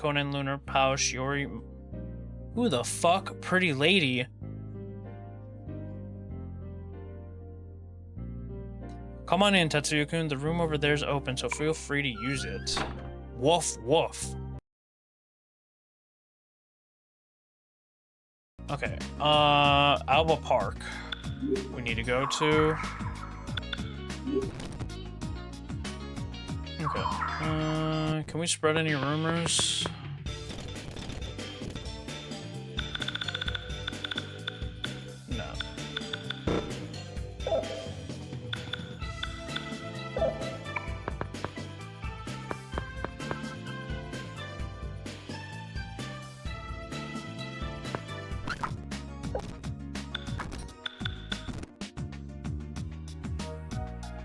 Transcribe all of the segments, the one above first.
Conan, Lunar, Pao, Shiori. Who the fuck? Pretty lady. Come on in, Tetsuya-kun. The room over there is open, so feel free to use it. Woof, woof. Okay, AOBA Park. We need to go to. Okay. Can we spread any rumors? No.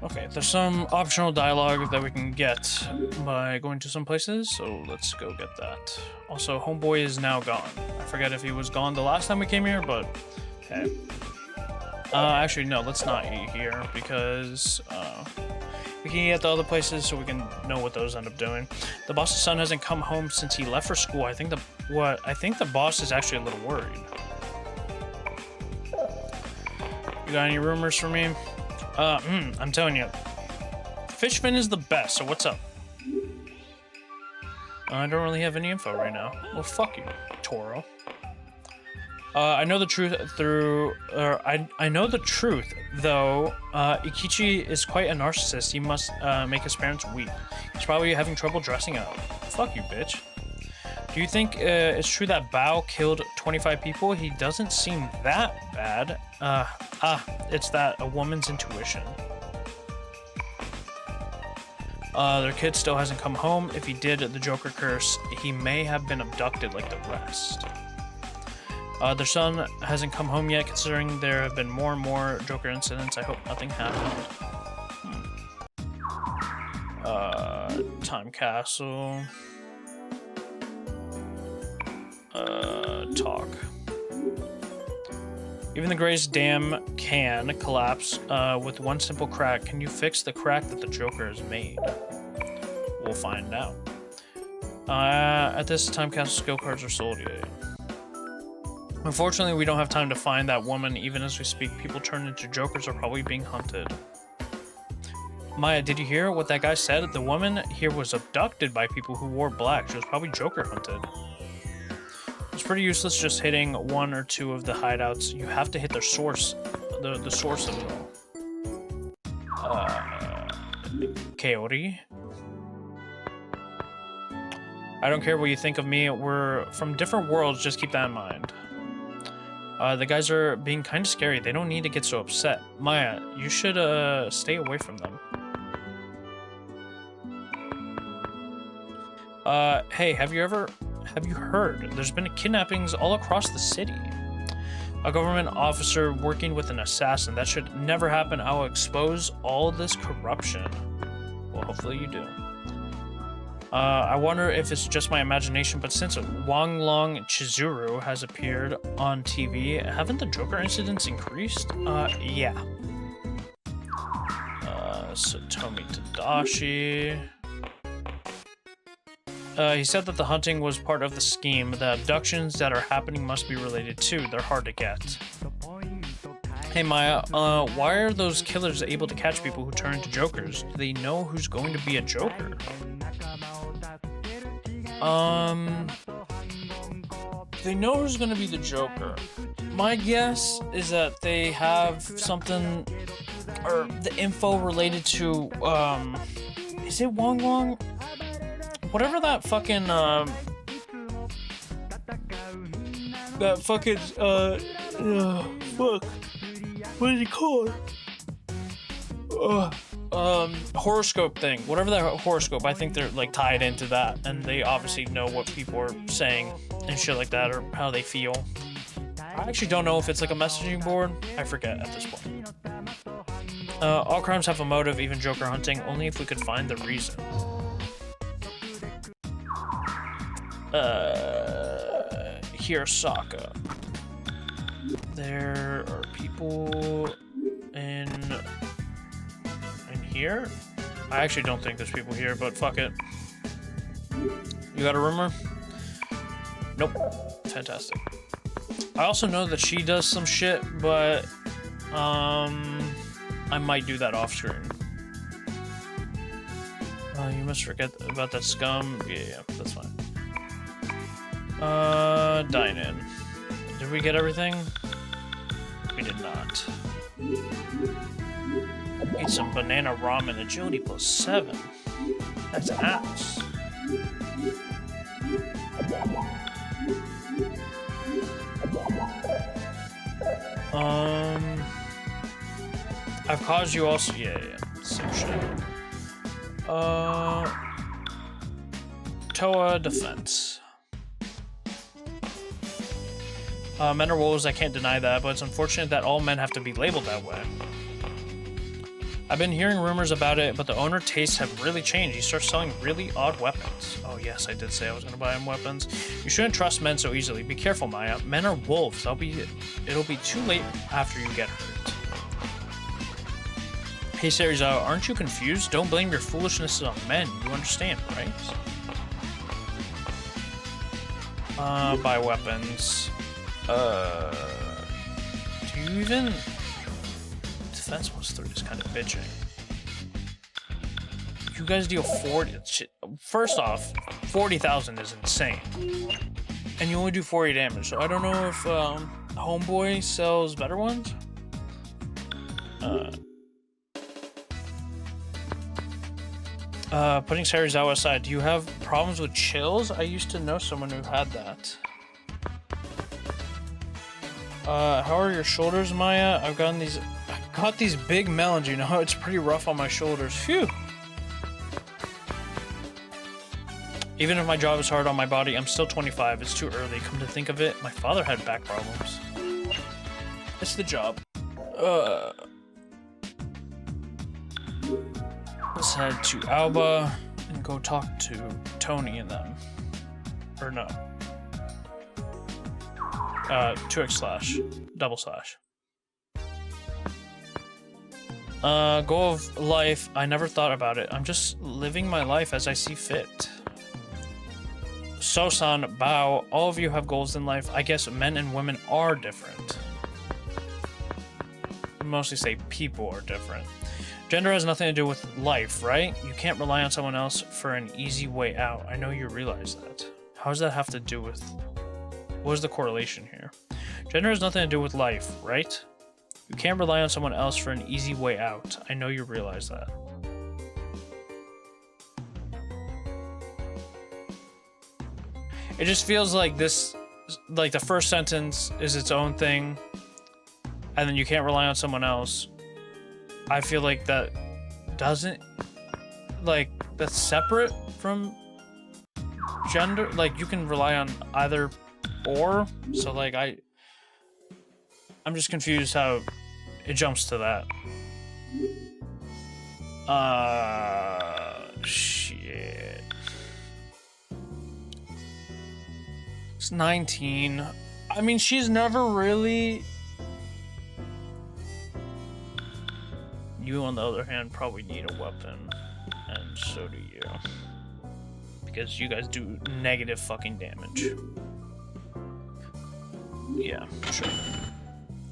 Okay, there's some optional dialogue that we can get by going to some places, so let's go get that. Also, Homeboy is now gone. I forget if he was gone the last time we came here, but hey. Actually, no, let's not eat here, because we can eat at the other places so we can know what those end up doing. The boss's son hasn't come home since he left for school. I think the boss is actually a little worried. You got any rumors for me? I'm telling you, Fishfin is the best, so what's up? I don't really have any info right now. Well, fuck you, Toro. I know the truth I know the truth, though. Ikichi is quite a narcissist. He must make his parents weep. He's probably having trouble dressing up. Fuck you, bitch. Do you think it's true that Bao killed 25 people? He doesn't seem that bad. It's that a woman's intuition. Their kid still hasn't come home. If he did the Joker curse, he may have been abducted like the rest. Their son hasn't come home yet, considering there have been more and more Joker incidents. I hope nothing happened. Time Castle. Talk. Even the greatest dam can collapse with one simple crack. Can you fix the crack that the Joker has made? We'll find out. At this time, castle skill cards are sold. Yeah. Unfortunately, we don't have time to find that woman. Even as we speak, people turned into Jokers are probably being hunted. Maya, did you hear what that guy said? The woman here was abducted by people who wore black. She was probably Joker hunted. It's pretty useless just hitting one or two of the hideouts. You have to hit their source, the source of it all. Kaori? I don't care what you think of me. We're from different worlds. Just keep that in mind. The guys are being kind of scary. They don't need to get so upset. Maya, you should stay away from them. Hey, have you heard? There's been kidnappings all across the city. A government officer working with an assassin. That should never happen. I'll expose all this corruption. Well, hopefully you do. I wonder if it's just my imagination, but since Wanglong Chizuru has appeared on TV, haven't the Joker incidents increased? Yeah. Satomi Tadashi. He said that the hunting was part of the scheme. The abductions that are happening must be related too. They're hard to get. Hey Maya, why are those killers able to catch people who turn into Jokers? Do they know who's going to be a Joker? They know who's going to be the Joker. My guess is that they have something, or the info related to, is it Wong Wong? Whatever that fucking, fuck. What is he called? Horoscope thing. Whatever that horoscope, I think they're like tied into that, and they obviously know what people are saying and shit like that, or how they feel. I actually don't know if it's like a messaging board. I forget at this point. All crimes have a motive, even Joker hunting, only if we could find the reason. Hirosaka. There are people in here? I actually don't think there's people here, but fuck it. You got a rumor? Nope. Fantastic. I also know that she does some shit, but I might do that off screen. You must forget about that scum. Yeah, that's fine. Dine in. Did we get everything? We did not. Eat some banana ramen. Agility +7. That's ass. I've caused you also. Yeah. Same shit. Toa defense. Men are wolves, I can't deny that, but it's unfortunate that all men have to be labeled that way. I've been hearing rumors about it, but the owner tastes have really changed. He starts selling really odd weapons. Oh yes, I did say I was gonna buy him weapons. You shouldn't trust men so easily. Be careful, Maya. Men are wolves. It'll be too late after you get hurt. Hey Serizawa, aren't you confused? Don't blame your foolishness on men. You understand, right? Buy weapons. Do you even... Defense +3 is kind of bitching. You guys deal 40... First off, 40,000 is insane. And you only do 40 damage, so I don't know if Homeboy sells better ones? Putting Serizawa aside, do you have problems with chills? I used to know someone who had that. How are your shoulders, Maya? I got these big melons, you know? It's pretty rough on my shoulders. Phew! Even if my job is hard on my body, I'm still 25. It's too early. Come to think of it, my father had back problems. It's the job. Let's head to AOBA and go talk to Tony and them. Or no. 2x//. Goal of life. I never thought about it. I'm just living my life as I see fit. So-san, Bao, all of you have goals in life. I guess men and women are different. I mostly say people are different. Gender has nothing to do with life, right? You can't rely on someone else for an easy way out. I know you realize that. How does that have to do with... What is the correlation here? Gender has nothing to do with life, right? You can't rely on someone else for an easy way out. I know you realize that. It just feels like this... Like the first sentence is its own thing, and then you can't rely on someone else. I feel like that doesn't, like, that's separate from gender. Like, you can rely on either or. So, like, I'm just confused how it jumps to that. Shit. It's 19. I mean, she's never really... You, on the other hand, probably need a weapon, and so do you. Because you guys do negative fucking damage. Yeah, sure.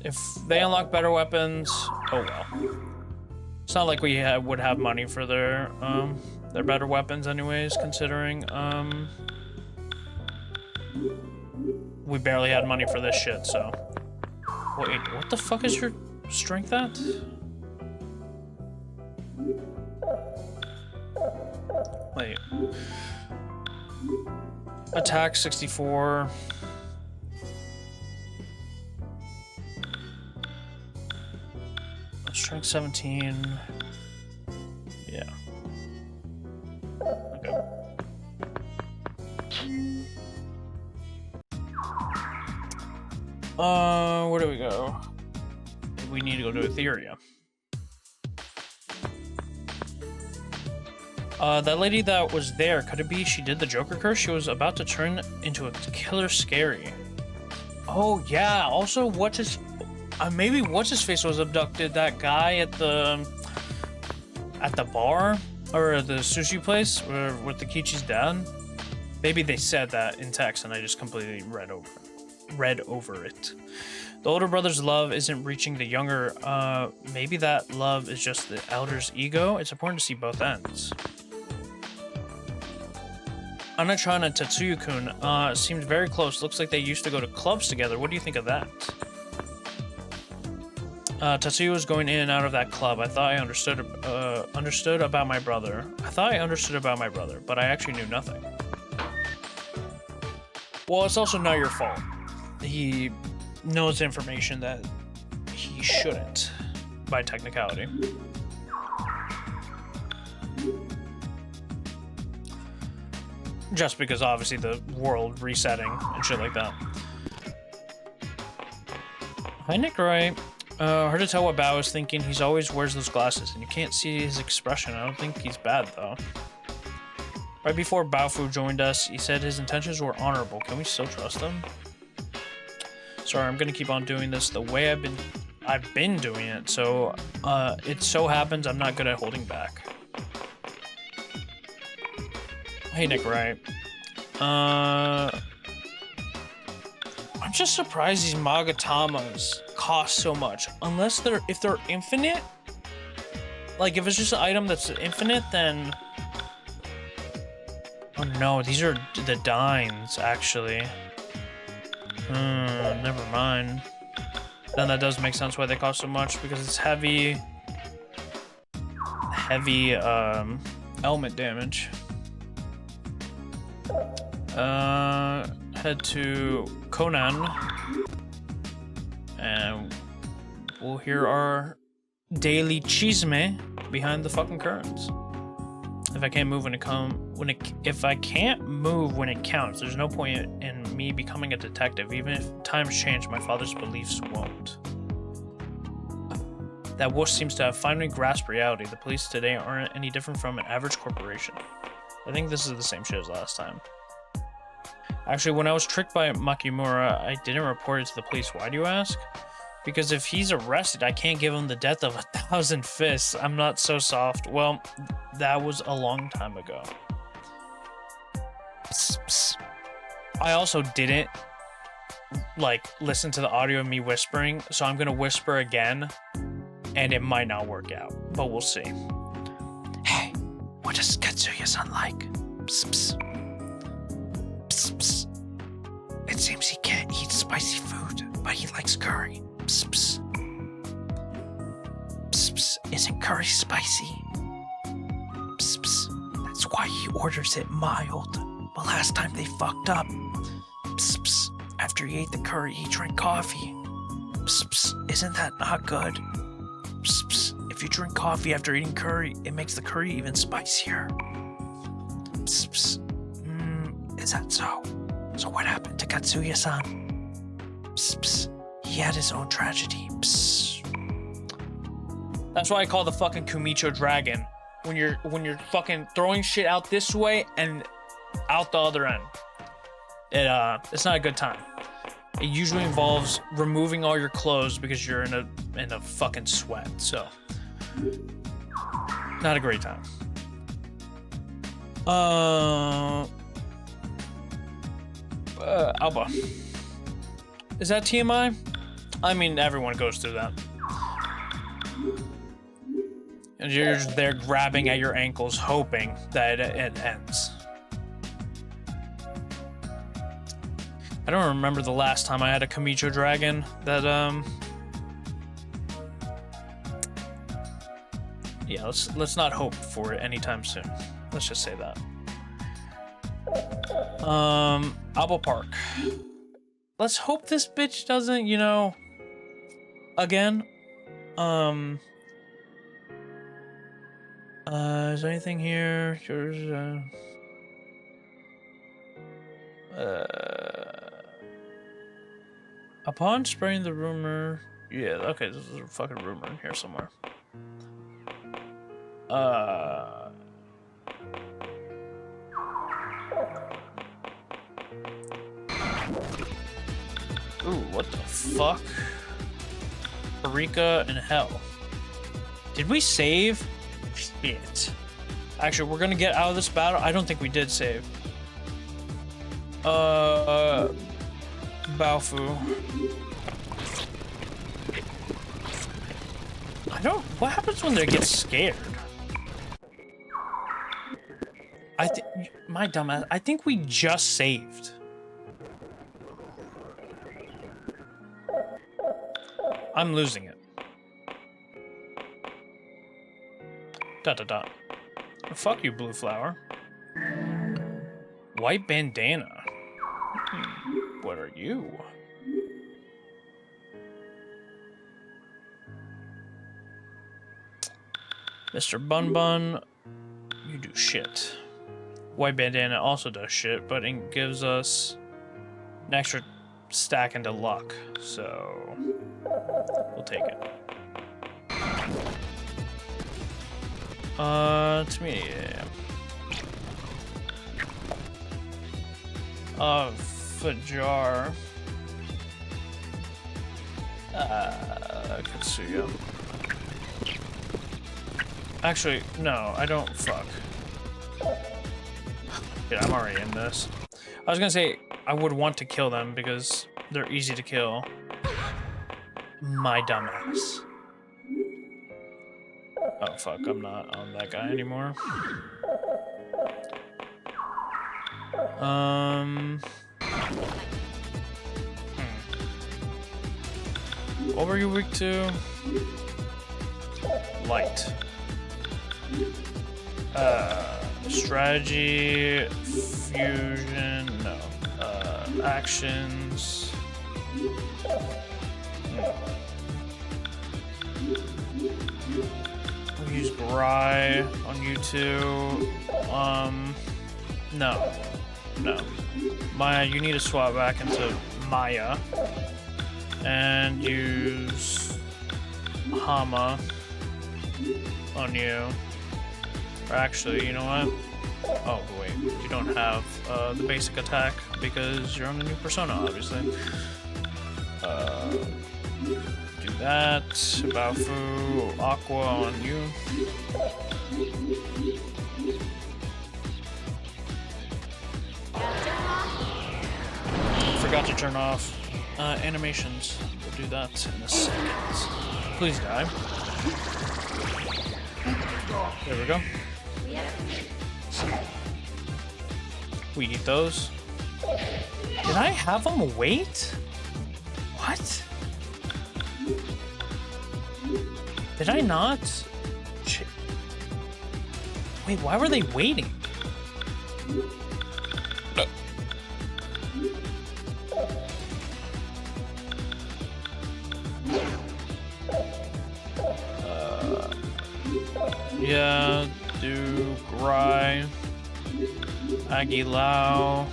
If they unlock better weapons, oh well. It's not like we would have money for their better weapons anyways, considering, we barely had money for this shit, so. Wait, what the fuck is your strength at? Wait. Attack 64. Strength 17. Yeah. Okay. Where do we go? We need to go to Etheria. That lady that was there, could it be she did the Joker curse? She was about to turn into a killer scary. Oh yeah, also maybe what's-his-face was abducted, that guy at the bar, or the sushi place, with the Kichi's dad. Maybe they said that in text and I just completely read over it. The older brother's love isn't reaching the younger. Maybe that love is just the elder's ego. It's important to see both ends. Anachana and Tetsuya-kun seemed very close. Looks like they used to go to clubs together. What do you think of that? Tetsuya was going in and out of that club. I thought I understood about my brother. But I actually knew nothing. Well, it's also not your fault. He knows information that he shouldn't, by technicality. Just because obviously the world resetting and shit like that. Hi, Nick Roy. Hard to tell what Bao is thinking. He's always wears those glasses, and you can't see his expression. I don't think he's bad, though. Right before Baofu joined us, he said his intentions were honorable. Can we still trust him? Sorry, I'm gonna keep on doing this the way I've been doing it. So, it so happens I'm not good at holding back. Hey, Nick, right? I'm just surprised these Magatamas cost so much. Unless if they're infinite, like if it's just an item that's infinite, then oh no, these are the dines actually. Never mind. Then that does make sense why they cost so much, because it's heavy element damage. Head to Conan and we'll hear our daily chisme behind the fucking curtains. If I can't move if I can't move when it counts, there's no point in me becoming a detective. Even if times change, my father's beliefs won't. That Wush seems to have finally grasped reality. The police today aren't any different from an average corporation. I think this is the same shit as last time. Actually, when I was tricked by Makimura, I didn't report it to the police. Why do you ask? Because if he's arrested, I can't give him the death of 1,000 fists. I'm not so soft. Well, that was a long time ago. Psst, psst. I also didn't, listen to the audio of me whispering, so I'm gonna whisper again, and it might not work out, but we'll see. Hey, what does Katsuya-san like? Psst, psst. Psst, psst. It seems he can't eat spicy food, but he likes curry. Psst, psst. Psst, psst. Isn't curry spicy? Psst, psst. That's why he orders it mild. But last time they fucked up. Psst, psst. After he ate the curry, he drank coffee. Psst, psst. Isn't that not good? Psst, psst. If you drink coffee after eating curry, it makes the curry even spicier. Psst, psst. Is that so? So what happened to Katsuya-san? Psst, psst. He had his own tragedy. Psst. That's why I call the fucking Kumicho dragon. When you're fucking throwing shit out this way and out the other end. It's not a good time. It usually involves removing all your clothes because you're in a fucking sweat. So not a great time. AOBA. Is that TMI? I mean, everyone goes through that. And you're just there grabbing at your ankles, hoping that it ends. I don't remember the last time I had a Kamicho dragon that, yeah, let's not hope for it anytime soon. Let's just say that. AOBA Park. Let's hope this bitch doesn't, again. Is there anything here? Upon spreading the rumor, yeah, okay, there's a fucking rumor in here somewhere. Ooh, what the fuck? Eureka and hell. Did we save? Shit. Actually, we're gonna get out of this battle. I don't think we did save. Baofu. I don't. What happens when they get scared? My dumbass. I think we just saved. I'm losing it. Dot dot dot. Fuck you, blue flower. White bandana. What are you? Mr. Bun Bun, you do shit. White bandana also does shit, but it gives us an extra stack into luck, so we'll take it. To me, yeah. Fajar. Katsuya. Actually, no, I don't. Fuck. Yeah, I'm already in this. I was gonna say I would want to kill them because they're easy to kill. My dumbass. Oh fuck, I'm not on that guy anymore. What were you weak to? Light. Strategy, fusion, no. Actions. We'll use Bry on you two. No. No. Maya, you need to swap back into Maya. And use Hama on you. Or actually, you know what? Oh, wait. You don't have the basic attack because you're on a new persona, obviously. Do that. Baofu, Aqua on you. Forgot to turn off animations. We'll do that in a second. Please die. There we go. We eat those. Did I have them wait? What? Did I not? Wait, why were they waiting? Yeah, do Grai, Agilao,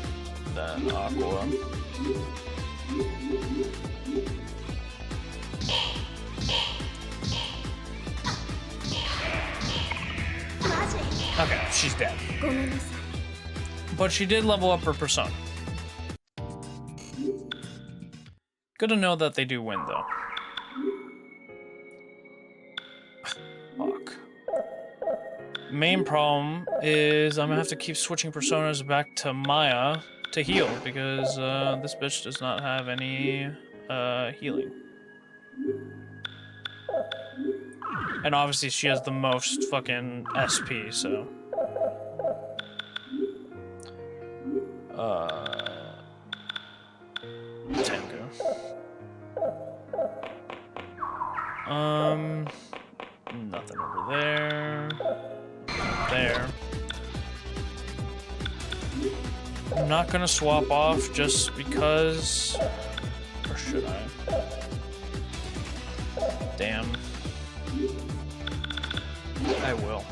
then Aqua. Okay, she's dead. But she did level up her persona. Good to know that they do win, though. Fuck. Main problem is I'm gonna have to keep switching personas back to Maya to heal because this bitch does not have any healing. And obviously she has the most fucking SP, so. Tengu. Nothing over there. There. I'm not gonna swap off just because. Or should I? Damn. I will.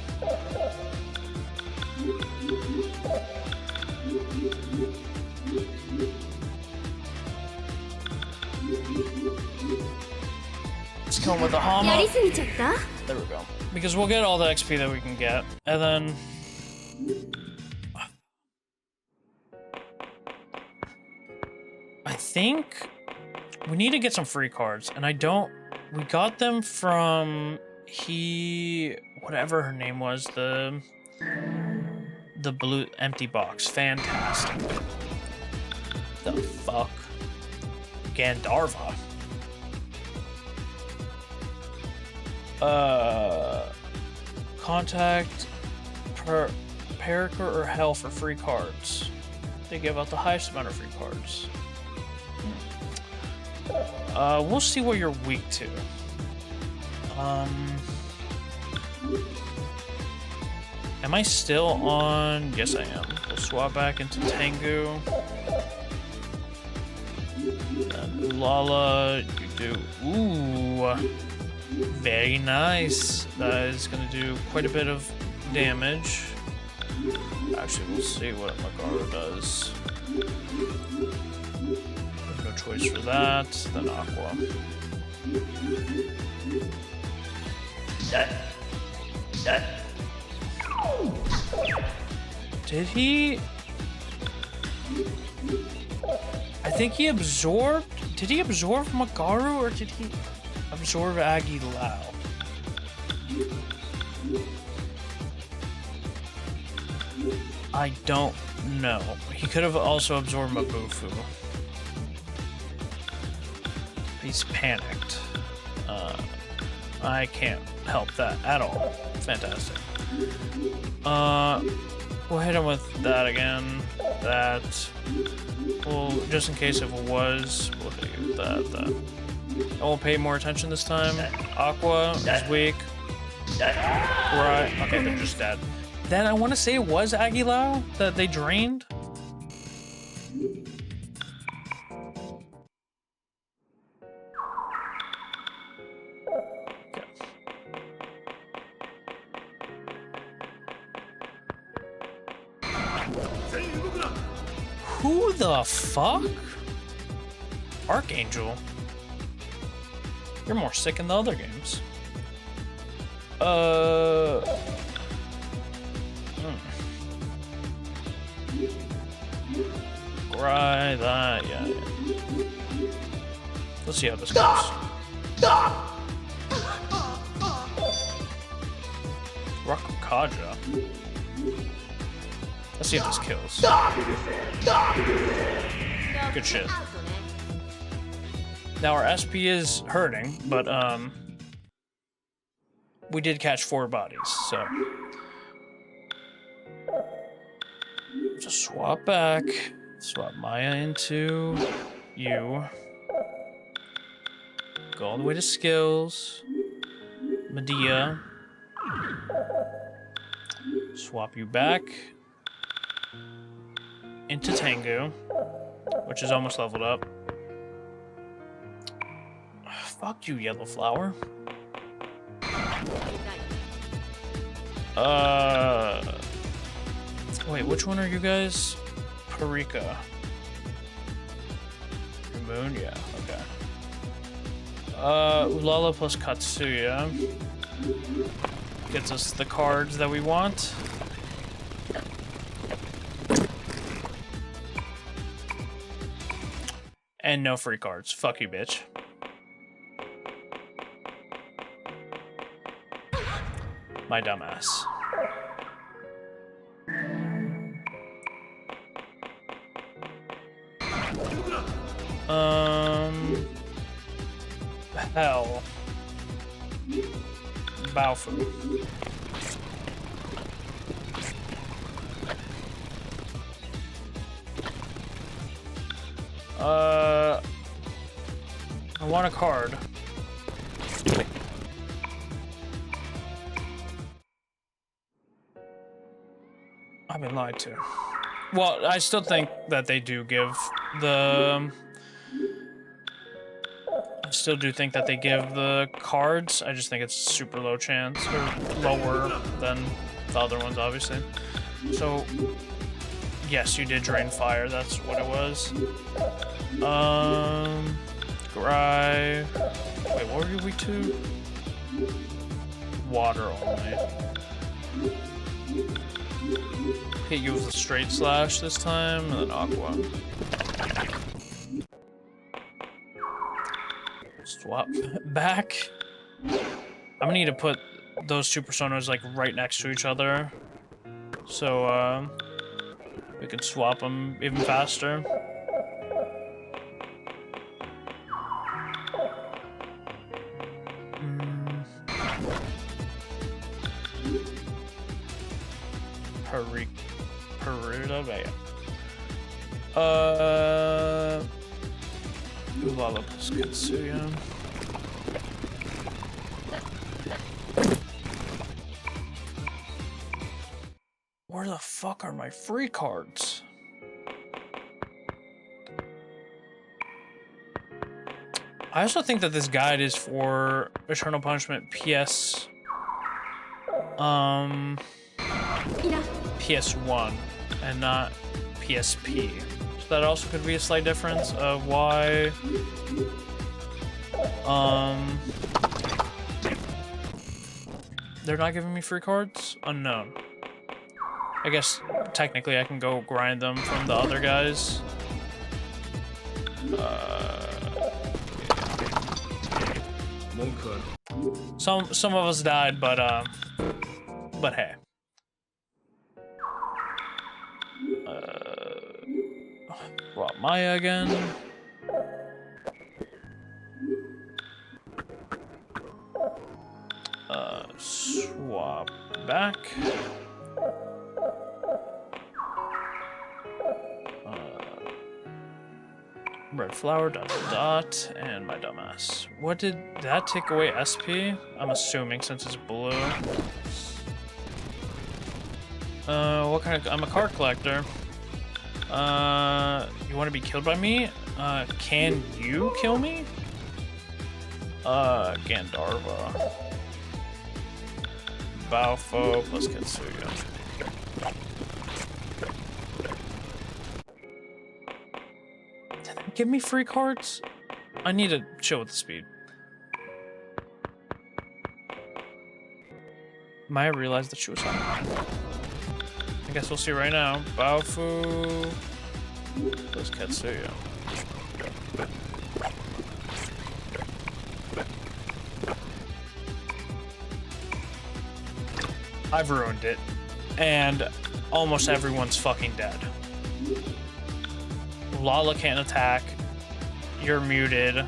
Let's kill him with the Hama. There we go. Because we'll get all the XP that we can get. And then... I think we need to get some free cards. And I don't... We got them from... Whatever her name was. The blue empty box. Fantastic. The fuck? Gandharva. Contact Periker or Hell for free cards. They give out the highest amount of free cards. We'll see what you're weak to. Am I still on? Yes, I am. We'll swap back into Tengu. And Ulala, you do. Ooh. Very nice. That is going to do quite a bit of damage. Actually, we'll see what Magaro does. No choice for that. Then Aqua. Did he? I think he absorbed. Did he absorb Magaru or did he absorb Agilao? I don't know. He could have also absorbed Mabufu. He's panicked. I can't help that at all. Fantastic. We'll hit him with that again. That. Well, just in case if it was, we'll hit you with that. I won't pay more attention this time. Aqua is weak. Right. Okay, they're just dead. Then I want to say it was Agilao that they drained. Who the fuck? Archangel? You're more sick in the other games. Right, that, yeah. Let's see how this goes. Rakukaja. Let's see if this kills. Good shit. Now our SP is hurting, but we did catch 4 bodies, so just swap back, swap Maya into you, go all the way to skills, Medea, swap you back into Tengu, which is almost leveled up. Fuck you, Yellow Flower. Wait, which one are you guys? Parika. Moon, yeah, okay. Ulala plus Katsuya gets us the cards that we want. And no free cards. Fuck you, bitch. My dumbass. Hell. Baofu. I want a card. I've been lied to. Well, I still think that they do give the... I still do think that they give the cards. I just think it's super low chance, or lower than the other ones, obviously. So, yes, you did drain fire. That's what it was. Gry. Wait, what were you weak to? Water only. Hit you with a straight slash this time, and then Aqua. Swap back. I'm gonna need to put those two personas like right next to each other, so we can swap them even faster. AOBA. Ulala plus Katsuya. Where the fuck are my free cards? I also think that this guide is for Eternal Punishment PS PS1 and not PSP. So that also could be a slight difference of why they're not giving me free cards. Unknown. I guess technically I can go grind them from the other guys. Some of us died, but hey. Rob Maya again. Swap back. Red flower, dot, and my dumbass. What did that take away? SP? I'm assuming since it's blue. What kind of? I'm a card collector. You want to be killed by me? Can you kill me? Gandharva. Baofo plus Katsuya. Give me free cards? I need to chill with the speed. Maya realized that she was hungry. I guess we'll see right now. Baofu plus Katsuya. I've ruined it. And almost everyone's fucking dead. Lala can't attack. You're muted.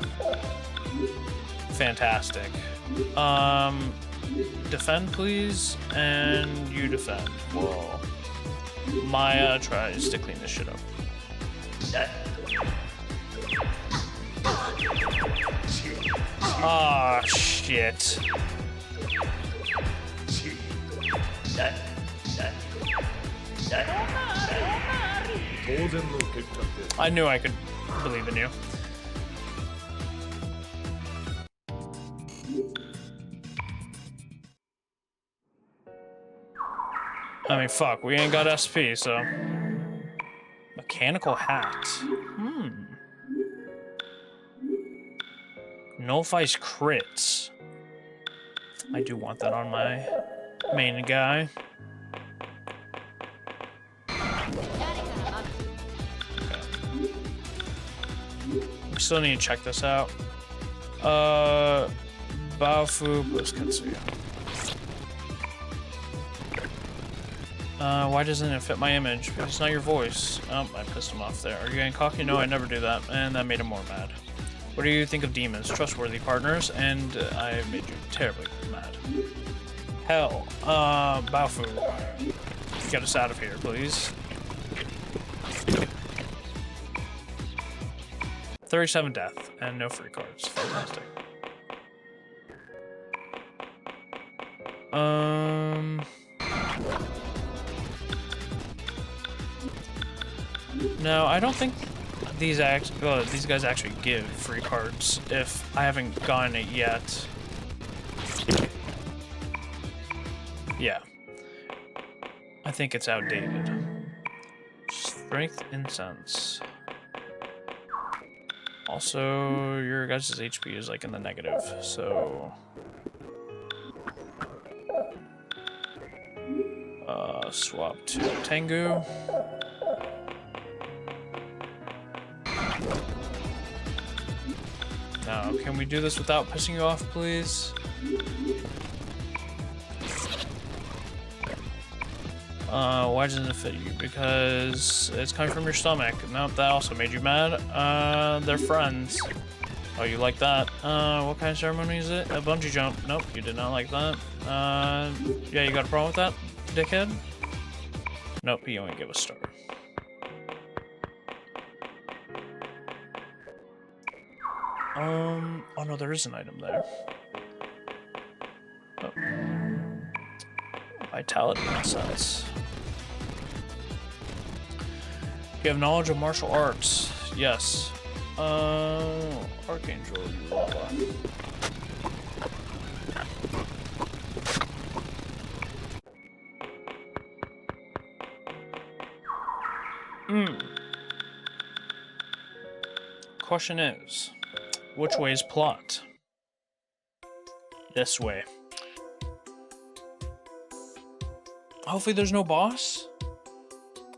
Fantastic. Defend, please. And you defend. Whoa. Maya tries to clean this shit up. Ah, shit. I knew I could believe in you. I mean, fuck, we ain't got SP, so... Mechanical hat. Nullfies crits. I do want that on my main guy. We still need to check this out. Baofu plus Katsuya. Why doesn't it fit my image? Because it's not your voice. Oh, I pissed him off there. Are you getting cocky? No, I never do that. And that made him more mad. What do you think of demons? Trustworthy partners, and I made you terribly mad. Hell. Baofu. Get us out of here, please. 37 death, and no free cards. Fantastic. No, I don't think these guys actually give free cards if I haven't gotten it yet. Yeah. I think it's outdated. Strength Incense. Also, your guys' HP is like in the negative, so... swap to Tengu. Now, can we do this without pissing you off, please? Why doesn't it fit you? Because it's coming from your stomach. Nope, that also made you mad. They're friends. Oh, you like that? What kind of ceremony is it? A bungee jump. Nope, you did not like that. Yeah, you got a problem with that, dickhead? Nope, you only give a star. Oh no, there is an item there. Oh. Vitality assets. You have knowledge of martial arts. Yes. Archangel AOBA. Question is, which way is plot? This way. Hopefully there's no boss.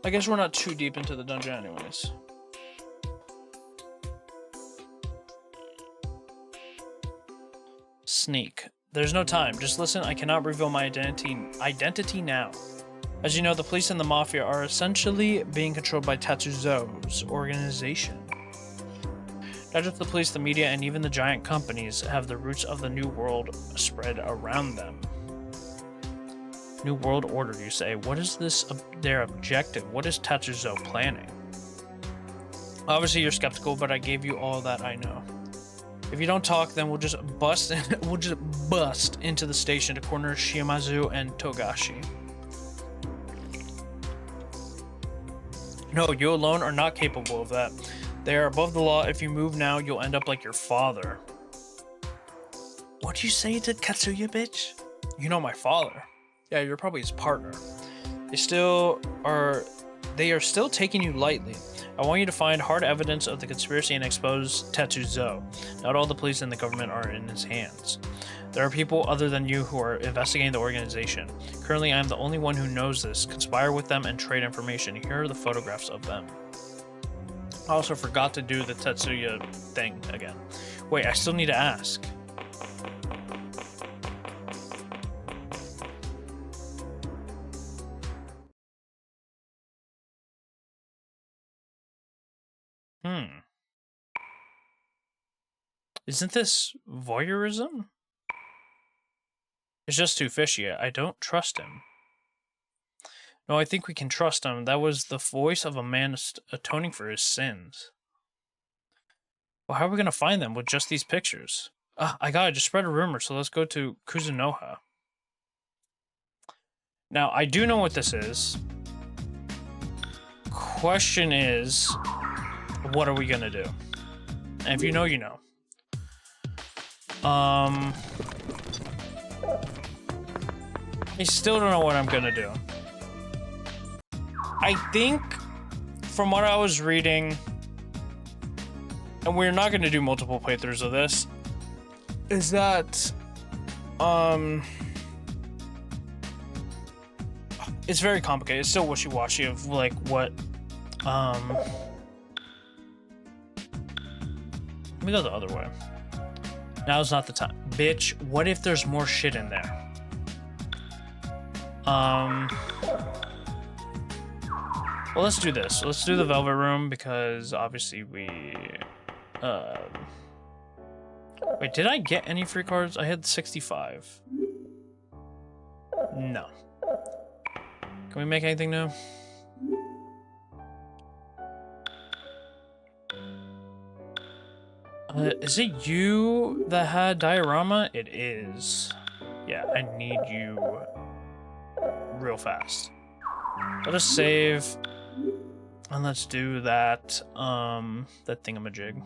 I guess we're not too deep into the dungeon anyways. Sneak. There's no time. Just listen, I cannot reveal my identity now. As you know, the police and the mafia are essentially being controlled by Tetsuzo's organization. Not just the police, the media, and even the giant companies have the roots of the New World spread around them. New World Order, you say? What is their objective? What is Tetsuzo planning? Obviously, you're skeptical, but I gave you all that I know. If you don't talk, then we'll just bust into the station to corner Shimazu and Togashi. No, you alone are not capable of that. They are above the law. If you move now, you'll end up like your father. What'd you say to Katsuya, bitch? You know my father. Yeah, you're probably his partner. They are still taking you lightly. I want you to find hard evidence of the conspiracy and expose Tetsuzo. Not all the police and the government are in his hands. There are people other than you who are investigating the organization. Currently, I am the only one who knows this. Conspire with them and trade information. Here are the photographs of them. I also forgot to do the Tetsuya thing again. Wait, I still need to ask. Isn't this voyeurism? It's just too fishy. I don't trust him. No, I think we can trust him. That was the voice of a man atoning for his sins. Well, how are we going to find them with just these pictures? I just spread a rumor, so let's go to Kuzunoha. Now, I do know what this is. Question is, what are we going to do? And if you know, you know. I still don't know what I'm gonna do. I think, from what I was reading, and we're not gonna do multiple playthroughs of this, is that, it's very complicated. It's still wishy-washy of, like, what, let me go the other way. Now's not the time. Bitch, what if there's more shit in there? Well, let's do this. Let's do the Velvet Room, because obviously we... Wait, did I get any free cards? I had 65. No. Can we make anything new? Is it you that had diorama? It is. Yeah, I need you real fast. Let us save. And let's do that, that thingamajig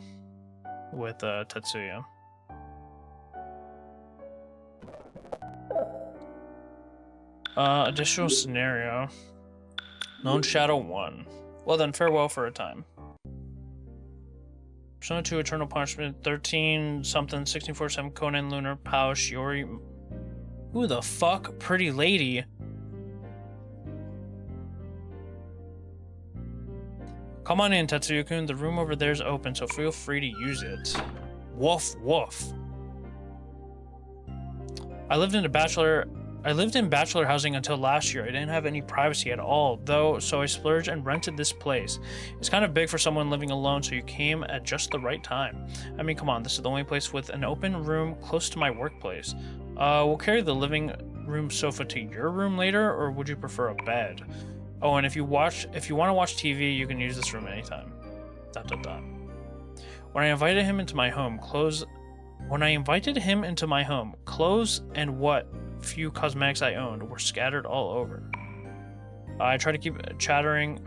with, Tetsuya. Additional scenario. Lone Shadow 1. Well then, farewell for a time. Persona 2 Eternal Punishment, 13 something, 1647 Conan Lunar Pao Shiori. Who the fuck? Pretty lady. Come on in, Tetsuya-kun. The room over there is open, so feel free to use it. Woof woof. I lived in bachelor housing until last year. I didn't have any privacy at all, though, so I splurged and rented this place. It's kind of big for someone living alone, so you came at just the right time. I mean, come on, this is the only place with an open room close to my workplace. We'll carry the living room sofa to your room later, or would you prefer a bed? Oh, and if you want to watch TV, you can use this room anytime. ... When I invited him into my home, clothes and what few cosmetics I owned were scattered all over. I tried to keep chatting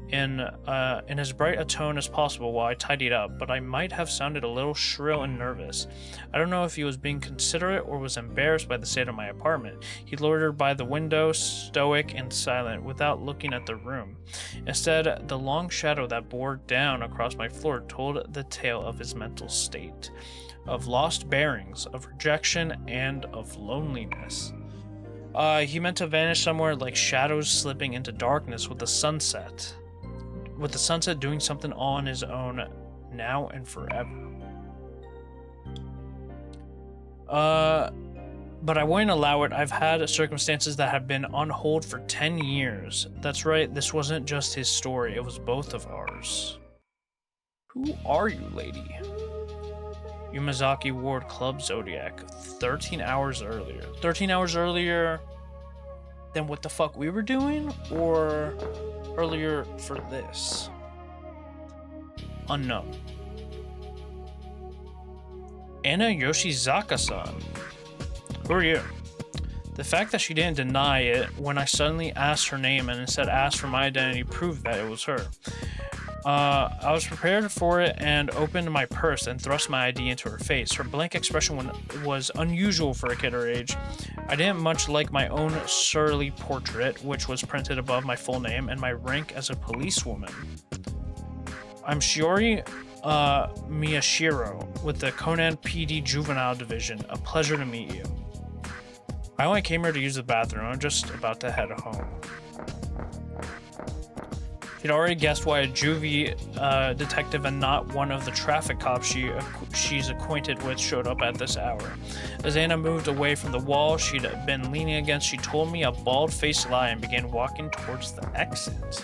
in as bright a tone as possible while I tidied up, but I might have sounded a little shrill and nervous. I don't know if he was being considerate or was embarrassed by the state of my apartment. He loitered by the window, stoic and silent, without looking at the room. Instead, the long shadow that bore down across my floor told the tale of his mental state, of lost bearings, of rejection, and of loneliness. He meant to vanish somewhere like shadows slipping into darkness with the sunset doing something all on his own now and forever. But I wouldn't allow it. I've had circumstances that have been on hold for 10 years. That's right, this wasn't just his story, it was both of ours. Who are you, lady? Yumazaki Ward Club Zodiac, 13 hours earlier. 13 hours earlier than what the fuck we were doing? Or earlier for this? Unknown. Anna Yoshizaka-san. Who are you? The fact that she didn't deny it when I suddenly asked her name and instead asked for my identity proved that it was her. I was prepared for it and opened my purse and thrust my ID into her face. Her blank expression was unusual for a kid her age. I didn't much like my own surly portrait, which was printed above my full name and my rank as a policewoman. I'm Shiori Miyashiro with the Conan PD Juvenile Division. A pleasure to meet you. I only came here to use the bathroom. I'm just about to head home. She'd already guessed why a juvie detective and not one of the traffic cops she's acquainted with showed up at this hour. As Anna moved away from the wall she'd been leaning against, she told me a bald-faced lie and began walking towards the exit.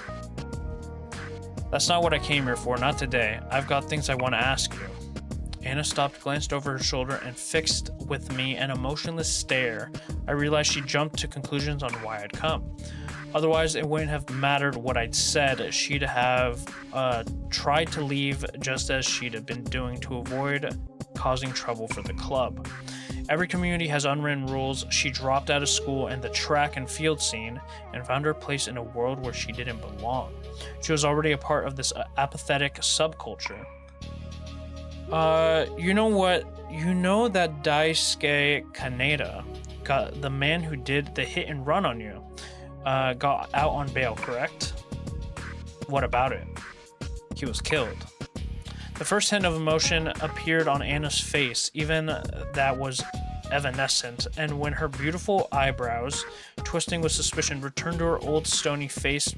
That's not what I came here for, not today. I've got things I want to ask you. Anna stopped, glanced over her shoulder, and fixed with me an emotionless stare. I realized she jumped to conclusions on why I'd come. Otherwise, it wouldn't have mattered what I'd said. She'd have tried to leave just as she'd have been doing to avoid causing trouble for the club. Every community has unwritten rules. She dropped out of school and the track and field scene and found her place in a world where she didn't belong. She was already a part of this apathetic subculture. You know what? You know that Daisuke Kaneda, the man who did the hit and run on you, got out on bail, correct? What about it? He was killed. The first hint of emotion appeared on Anna's face, even that was evanescent, and when her beautiful eyebrows, twisting with suspicion, returned to her old stony face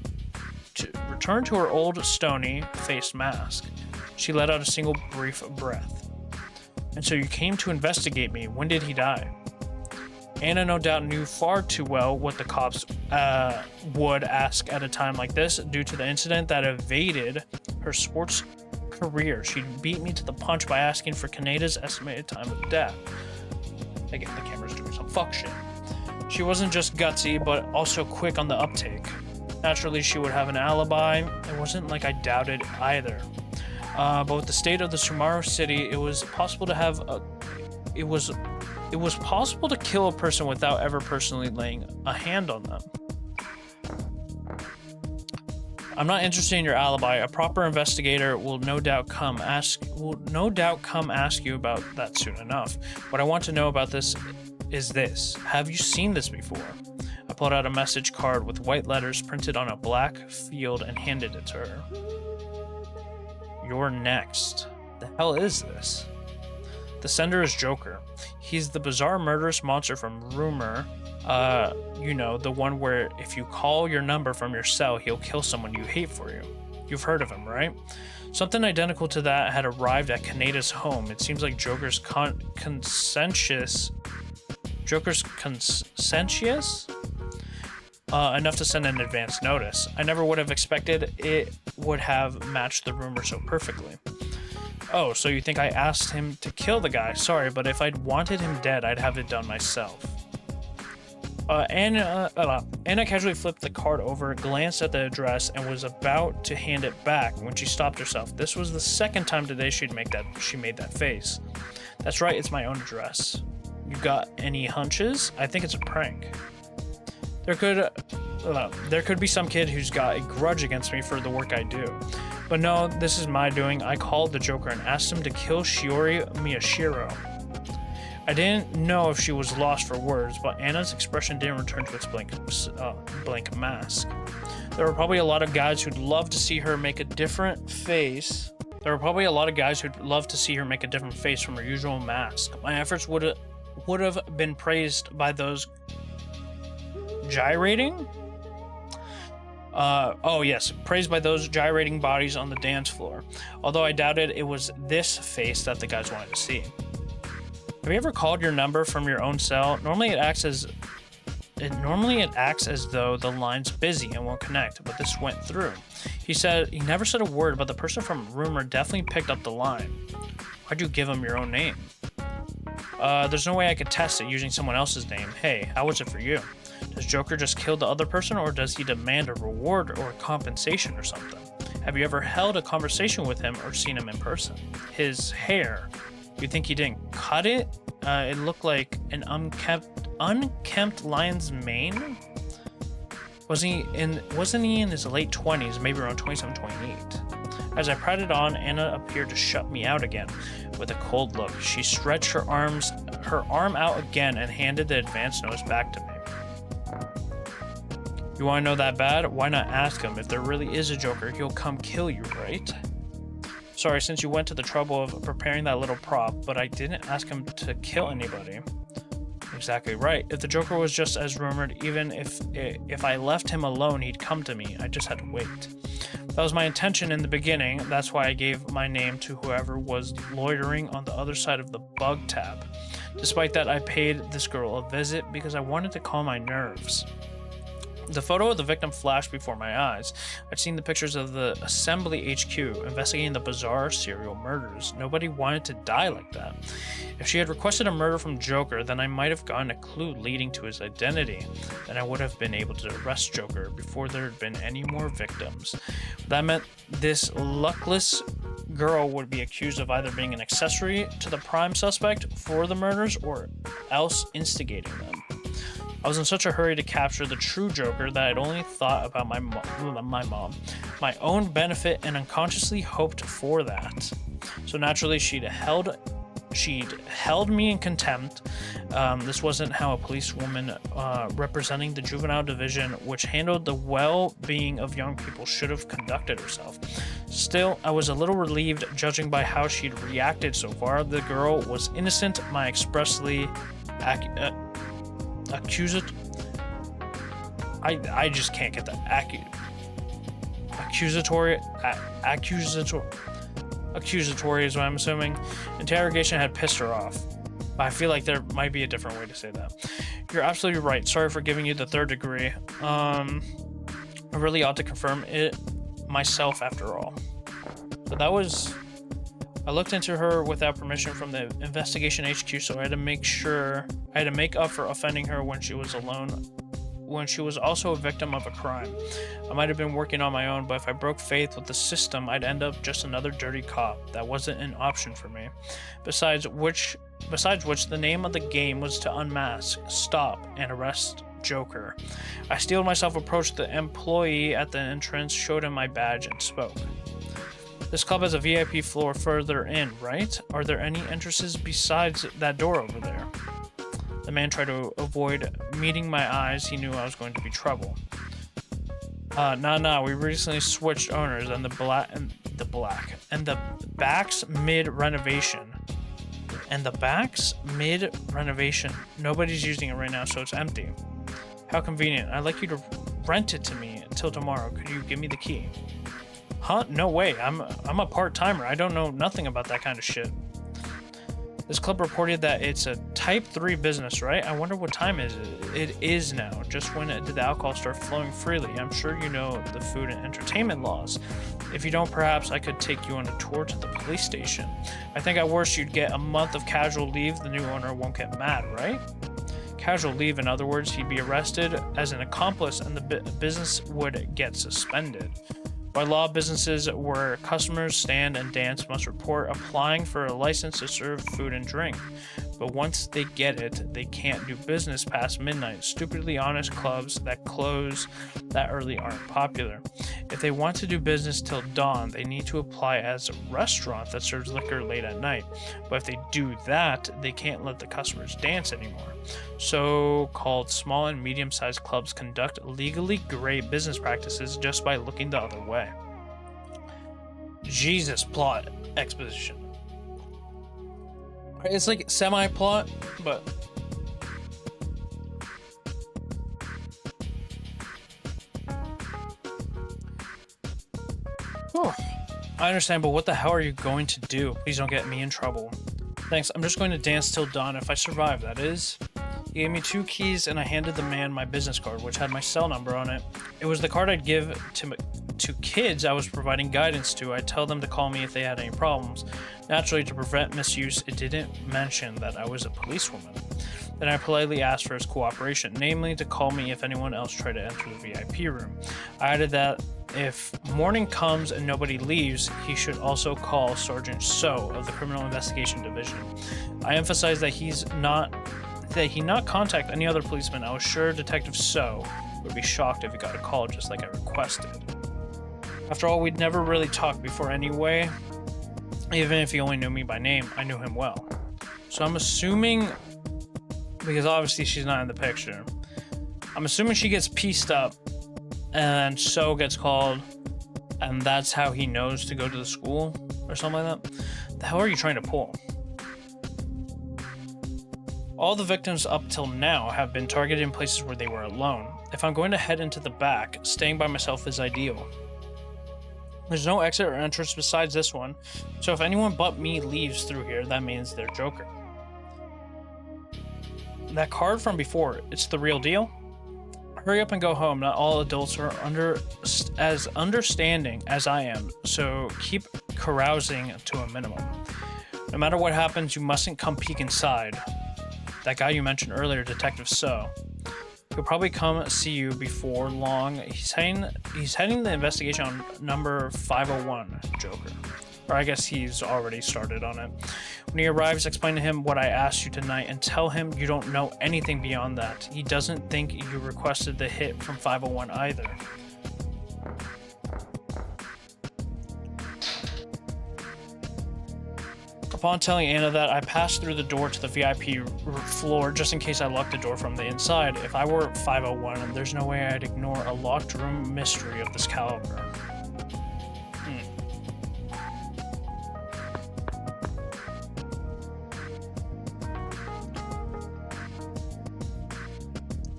mask, she let out a single brief breath. And so you came to investigate me. When did he die? Anna no doubt knew far too well what the cops would ask at a time like this due to the incident that evaded her sports career. She'd beat me to the punch by asking for Kaneda's estimated time of death. Again, the camera's doing some fuck shit. She wasn't just gutsy, but also quick on the uptake. Naturally, she would have an alibi. It wasn't like I doubted either. But with the state of the Sumaru city, it was possible to have it was possible to kill a person without ever personally laying a hand on them. I'm not interested in your alibi. A proper investigator will no doubt come ask you about that soon enough. What I want to know about this is this. Have you seen this before? I pulled out a message card with white letters printed on a black field and handed it to her. You're next. The hell is this? The sender is Joker. He's the bizarre murderous monster from Rumor. The one where if you call your number from your cell, he'll kill someone you hate for you. You've heard of him, right? Something identical to that had arrived at Kaneda's home. It seems like Joker's conscientious enough to send an advance notice. I never would have expected it would have matched the rumor so perfectly. Oh, so you think I asked him to kill the guy? Sorry, but if I'd wanted him dead, I'd have it done myself. Anna casually flipped the card over, glanced at the address, and was about to hand it back when she stopped herself. This was the second time today she made that face. That's right, it's my own address. You got any hunches? I think it's a prank. There could be some kid who's got a grudge against me for the work I do. But no, this is my doing. I called the Joker and asked him to kill Shiori Miyashiro. I didn't know if she was lost for words, but Anna's expression didn't return to its blank mask. There were probably a lot of guys who'd love to see her make a different face. From her usual mask. My efforts would have been praised by those gyrating? Praised by those gyrating bodies on the dance floor. Although I doubted it was this face that the guys wanted to see. Have you ever called your number from your own cell? Normally it acts as though the line's busy and won't connect, but this went through. He never said a word, but the person from rumor definitely picked up the line. Why'd you give him your own name? There's no way I could test it using someone else's name. Hey, how was it for you? Does Joker just kill the other person, or does he demand a reward or compensation or something? Have you ever held a conversation with him or seen him in person? His hair. You think he didn't cut it? It looked like an unkempt lion's mane? Wasn't he in his late 20s, maybe around 27, 28? As I prattled on, Anna appeared to shut me out again with a cold look. She stretched her arm out again and handed the advance notice back to me. You want to know that bad? Why not ask him? If there really is a Joker, he'll come kill you, right? Sorry, since you went to the trouble of preparing that little prop, but I didn't ask him to kill anybody. Exactly right. If the Joker was just as rumored, even if I left him alone, he'd come to me. I just had to wait. That was my intention in the beginning. That's why I gave my name to whoever was loitering on the other side of the bug tap. Despite that, I paid this girl a visit because I wanted to calm my nerves. The photo of the victim flashed before my eyes. I'd seen the pictures of the Assembly HQ investigating the bizarre serial murders. Nobody wanted to die like that. If she had requested a murder from Joker, then I might have gotten a clue leading to his identity. Then I would have been able to arrest Joker before there had been any more victims. That meant this luckless girl would be accused of either being an accessory to the prime suspect for the murders or else instigating them. I was in such a hurry to capture the true Joker that I'd only thought about my mom, my own benefit, and unconsciously hoped for that. So naturally, she'd held me in contempt. This wasn't how a policewoman representing the juvenile division, which handled the well-being of young people, should have conducted herself. Still, I was a little relieved, judging by how she'd reacted so far. The girl was innocent. My expressly I just can't get that. Accusatory is what I'm assuming. Interrogation had pissed her off. I feel like there might be a different way to say that. You're absolutely right. Sorry for giving you the third degree. I really ought to confirm it myself after all. But that was... I looked into her without permission from the investigation HQ, so I had to make up for offending her when she was also a victim of a crime. I might have been working on my own, but if I broke faith with the system, I'd end up just another dirty cop. That wasn't an option for me. Besides which, the name of the game was to unmask, stop, and arrest Joker. I steeled myself, approached the employee at the entrance, showed him my badge, and spoke. This club has a VIP floor further in, right? Are there any entrances besides that door over there? The man tried to avoid meeting my eyes. He knew I was going to be trouble. Nah, we recently switched owners and the back's mid-renovation. Nobody's using it right now, so it's empty. How convenient. I'd like you to rent it to me until tomorrow. Could you give me the key? Huh? No way. I'm a part-timer. I don't know nothing about that kind of shit. This club reported that it's a type 3 business, right? I wonder what time is it? It is now. Just when did the alcohol start flowing freely? I'm sure you know the food and entertainment laws. If you don't, perhaps I could take you on a tour to the police station. I think at worst you'd get a month of casual leave. The new owner won't get mad, right? casual leave. In other words, he'd be arrested as an accomplice and the business would get suspended. By law, businesses where customers stand and dance must report applying for a license to serve food and drink. But once they get it, they can't do business past midnight. Stupidly honest clubs that close that early aren't popular. If they want to do business till dawn, they need to apply as a restaurant that serves liquor late at night. But if they do that, they can't let the customers dance anymore. So-called small and medium-sized clubs conduct legally great business practices just by looking the other way. Jesus, plot exposition. It's like semi-plot, but I understand, but what the hell are you going to do? Please don't get me in trouble. Thanks, I'm just going to dance till dawn if I survive, that is. He gave me 2 keys and I handed the man my business card, which had my cell number on it. It was the card I'd give to kids I was providing guidance to. I'd tell them to call me if they had any problems. Naturally, to prevent misuse, it didn't mention that I was a policewoman. Then I politely asked for his cooperation, namely to call me if anyone else tried to enter the VIP room. I added that if morning comes and nobody leaves, he should also call Sergeant So of the Criminal Investigation Division. I emphasized that he not contact any other policeman. I was sure Detective So would be shocked if he got a call just like I requested. After all, we'd never really talked before anyway. Even if he only knew me by name, I knew him well. So I'm assuming, because obviously she's not in the picture, I'm assuming she gets pieced up and So gets called, and that's how he knows to go to the school or something like that. The hell are you trying to pull? All the victims up till now have been targeted in places where they were alone. If I'm going to head into the back, staying by myself is ideal. There's no exit or entrance besides this one, so if anyone but me leaves through here, that means they're Joker. That card from before, it's the real deal? Hurry up and go home. Not all adults are as understanding as I am, so keep carousing to a minimum. No matter what happens, you mustn't come peek inside. That guy you mentioned earlier, Detective So, he'll probably come see you before long. He's heading the investigation on number 501, Joker. Or I guess he's already started on it. When he arrives, explain to him what I asked you tonight and tell him you don't know anything beyond that. He doesn't think you requested the hit from 501 either. Upon telling Anna that, I passed through the door to the VIP floor just in case I locked the door from the inside. If I were 501, there's no way I'd ignore a locked room mystery of this caliber.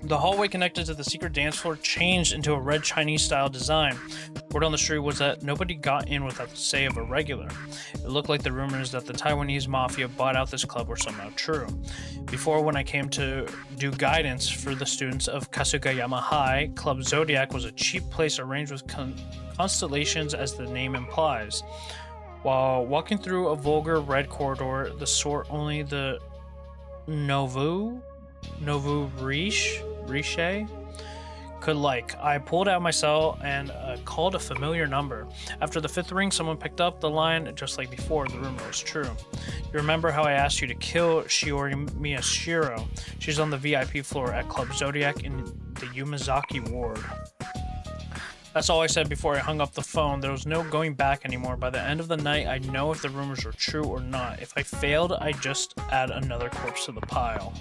The hallway connected to the secret dance floor changed into a red Chinese-style design. Word on the street was that nobody got in without the say of a regular. It looked like the rumors that the Taiwanese mafia bought out this club were somehow true. Before, when I came to do guidance for the students of Kasugayama High, Club Zodiac was a cheap place arranged with constellations as the name implies. While walking through a vulgar red corridor, the sort only the Nouveau Riche could like. I pulled out my cell and called a familiar number. After the 5th ring, someone picked up the line. Just like before, the rumor was true. You remember how I asked you to kill Shiori Miyashiro? She's on the VIP floor at Club Zodiac in the Yumazaki ward. That's all I said before I hung up the phone. There was no going back anymore. By the end of the night, I'd know if the rumors were true or not. If I failed, I'd just add another corpse to the pile.